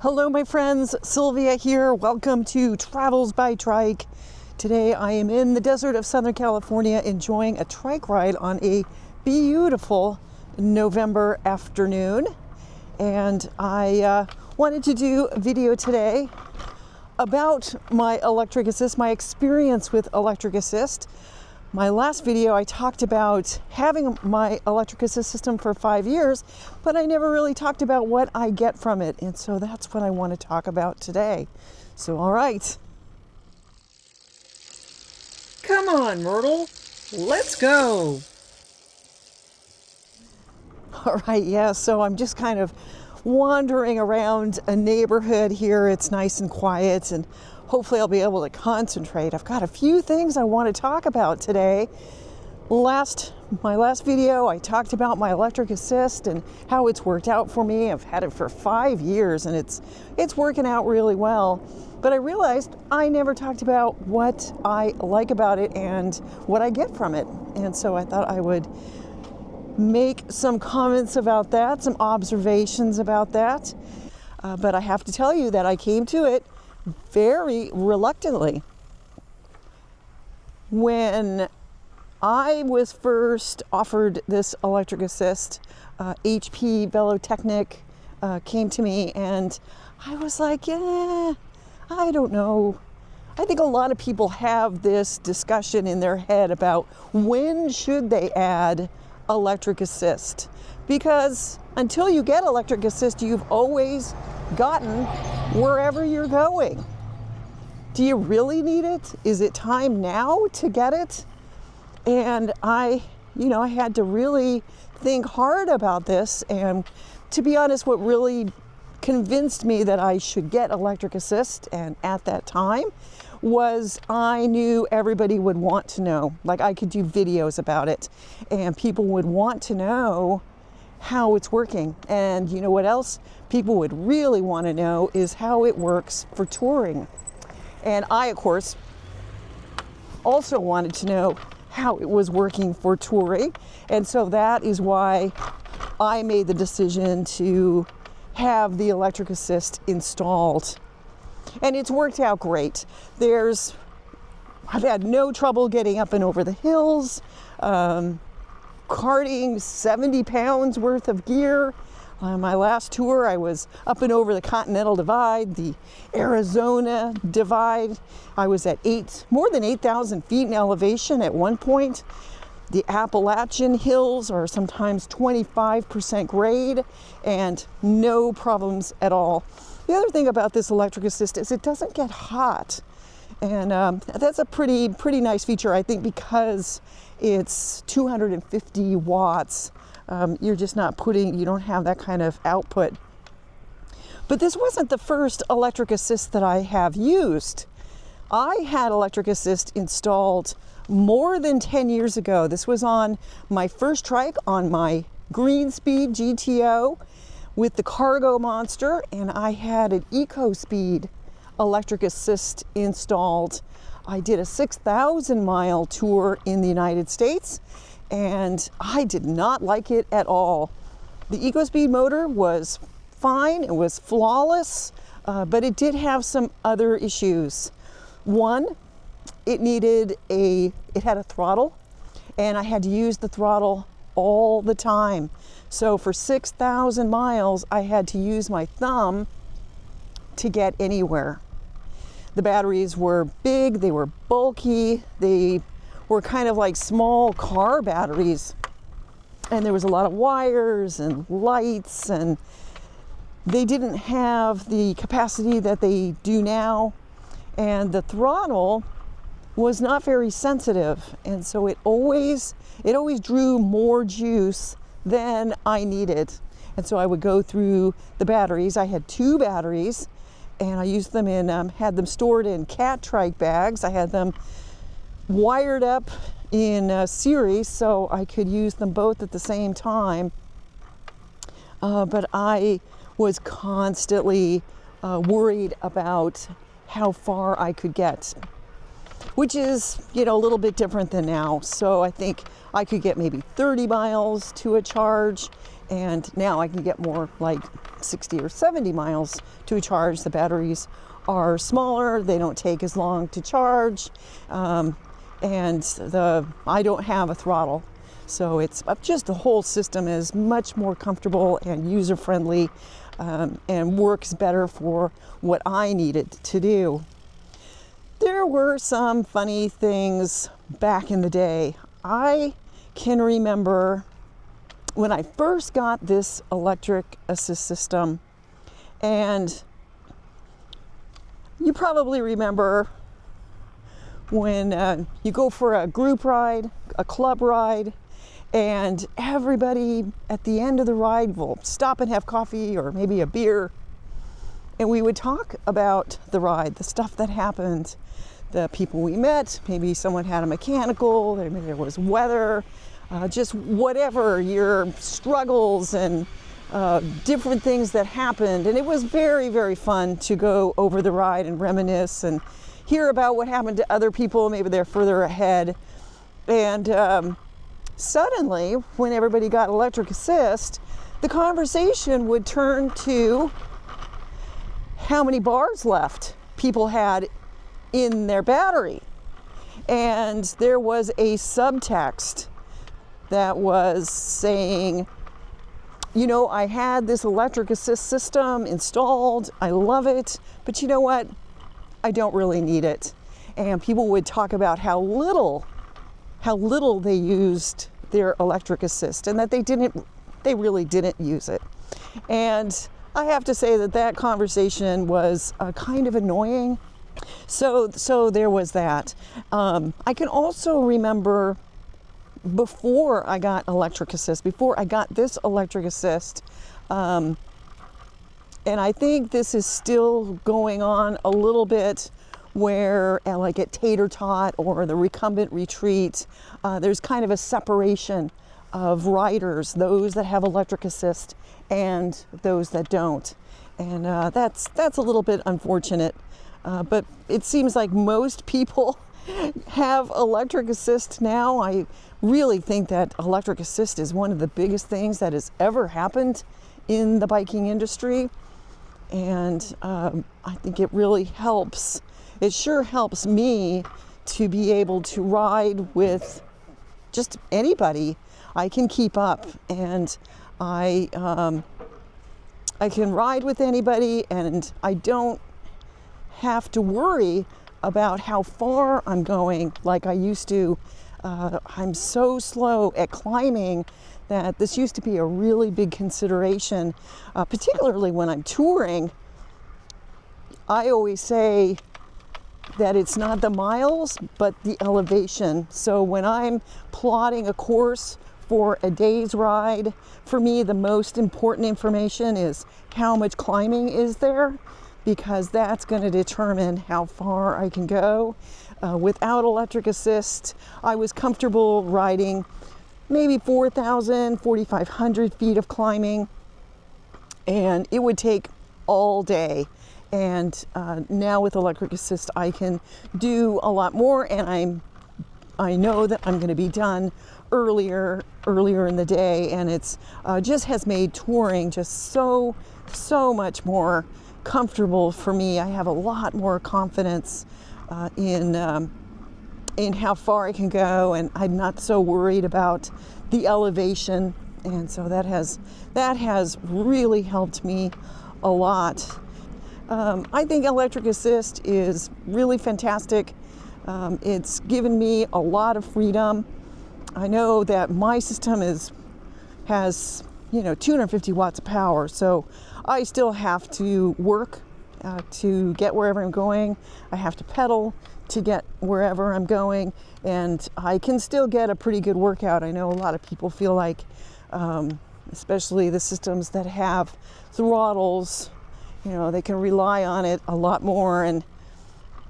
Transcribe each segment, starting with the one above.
Hello my friends, Sylvia here. Welcome to Travels by Trike. Today I am in the desert of Southern California enjoying a trike ride on a beautiful November afternoon. And I wanted to do a video today about my electric assist, my experience with electric assist. My last video I talked about having my electric assist system for 5 years, but I never really talked about what I get from it. And so that's what I want to talk about today. So all right. Come on, Myrtle, let's go. All right, yeah, so I'm just kind of wandering around a neighborhood here. It's nice and quiet, and hopefully I'll be able to concentrate. I've got a few things I want to talk about today. My last video, I talked about my electric assist and how it's worked out for me. I've had it for 5 years and it's working out really well. But I realized I never talked about what I like about it and what I get from it. And so I thought I would make some comments about that, some observations about that. But I have to tell you that I came to it very reluctantly. When I was first offered this electric assist, HP Velotechnik came to me and I was like, yeah, I don't know. I think a lot of people have this discussion in their head about when should they add electric assist, because until you get electric assist, you've always gotten wherever you're going. Do you really need it? Is it time now to get it? And I had to really think hard about this. And to be honest, what really convinced me that I should get electric assist, and at that time, was I knew everybody would want to know. Like, I could do videos about it and people would want to know how it's working. And you know what else people would really want to know is how it works for touring. And I, of course, also wanted to know how it was working for touring. And so that is why I made the decision to have the electric assist installed. And it's worked out great. I've had no trouble getting up and over the hills, carting 70 pounds worth of gear. On my last tour, I was up and over the Continental Divide, the Arizona Divide. I was at more than 8,000 feet in elevation at one point. The Appalachian Hills are sometimes 25% grade and no problems at all. The other thing about this electric assist is it doesn't get hot. And that's a pretty nice feature, I think, because it's 250 watts. You're just not you don't have that kind of output. But this wasn't the first electric assist that I have used. I had electric assist installed more than 10 years ago. This was on my first trike, on my Greenspeed GTO with the Cargo Monster, and I had an EcoSpeed electric assist installed. I did a 6,000 mile tour in the United States and I did not like it at all. The EcoSpeed motor was fine, it was flawless, but it did have some other issues. One, it had a throttle, and I had to use the throttle all the time. So for 6,000 miles, I had to use my thumb to get anywhere. The batteries were big, they were bulky, they were kind of like small car batteries. And there was a lot of wires and lights, and they didn't have the capacity that they do now. And the throttle was not very sensitive. And so it always drew more juice than I needed. And so I would go through the batteries. I had 2 batteries, and I used them had them stored in cat trike bags. I had them wired up in series so I could use them both at the same time. But I was constantly worried about how far I could get, which is, a little bit different than now. So I think I could get maybe 30 miles to a charge, And now I can get more like 60 or 70 miles to a charge. The batteries are smaller, they don't take as long to charge, and I don't have a throttle. So it's just the whole system is much more comfortable and user-friendly, and works better for what I needed to do. There were some funny things back in the day. I can remember when I first got this electric assist system, and you probably remember when you go for a group ride, a club ride, and everybody at the end of the ride will stop and have coffee or maybe a beer, and we would talk about the ride, the stuff that happened, the people we met. Maybe someone had a mechanical, maybe there was weather, just whatever, your struggles and different things that happened. And it was very, very fun to go over the ride and reminisce and hear about what happened to other people. Maybe they're further ahead. And suddenly, when everybody got electric assist, the conversation would turn to how many bars left people had in their battery. And there was a subtext that was saying, you know, I had this electric assist system installed, I love it, but you know what, I don't really need it. And people would talk about how little they used their electric assist, and that they really didn't use it. And I have to say that conversation was kind of annoying. So there was that. I can also remember before I got electric assist, before I got this electric assist, and I think this is still going on a little bit, where like at Tater Tot or the recumbent retreat, there's kind of a separation of riders, those that have electric assist and those that don't. And that's a little bit unfortunate. But it seems like most people have electric assist now. I really think that electric assist is one of the biggest things that has ever happened in the biking industry. And I think it really helps. It sure helps me to be able to ride with just anybody. I can keep up, and I can ride with anybody, and I don't have to worry about how far I'm going like I used to. I'm so slow at climbing that this used to be a really big consideration, particularly when I'm touring. I always say that it's not the miles, but the elevation. So when I'm plotting a course for a day's ride, for me, the most important information is how much climbing is there, because that's going to determine how far I can go. Without electric assist, I was comfortable riding maybe 4,000, 4,500 feet of climbing, and it would take all day. And now with electric assist, I can do a lot more, and I know that I'm going to be done earlier in the day, and it's just has made touring just so much more comfortable for me. I have a lot more confidence in how far I can go, and I'm not so worried about the elevation, and so that has really helped me a lot. I think electric assist is really fantastic. It's given me a lot of freedom. I know that my system has 250 watts of power, so I still have to work to get wherever I'm going. I have to pedal to get wherever I'm going, and I can still get a pretty good workout. I know a lot of people feel like, especially the systems that have throttles, they can rely on it a lot more, and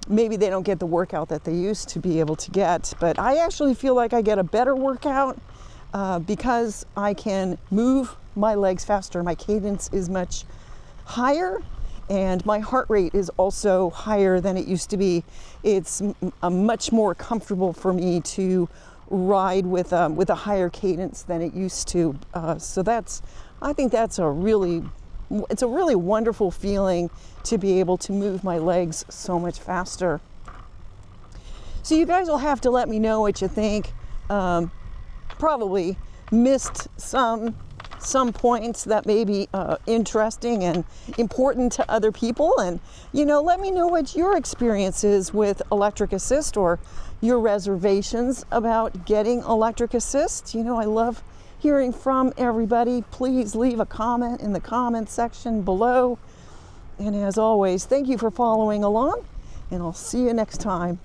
maybe they don't get the workout that they used to be able to get. But I actually feel like I get a better workout because I can move my legs faster. My cadence is much higher, and my heart rate is also higher than it used to be. It's much more comfortable for me to ride with a higher cadence than it used to. So that's I think that's it's a really wonderful feeling to be able to move my legs so much faster. So you guys will have to let me know what you think. Probably missed some points that may be interesting and important to other people, and let me know what your experience is with electric assist or your reservations about getting electric assist. I love hearing from everybody. Please leave a comment in the comment section below, and as always, thank you for following along, and I'll see you next time.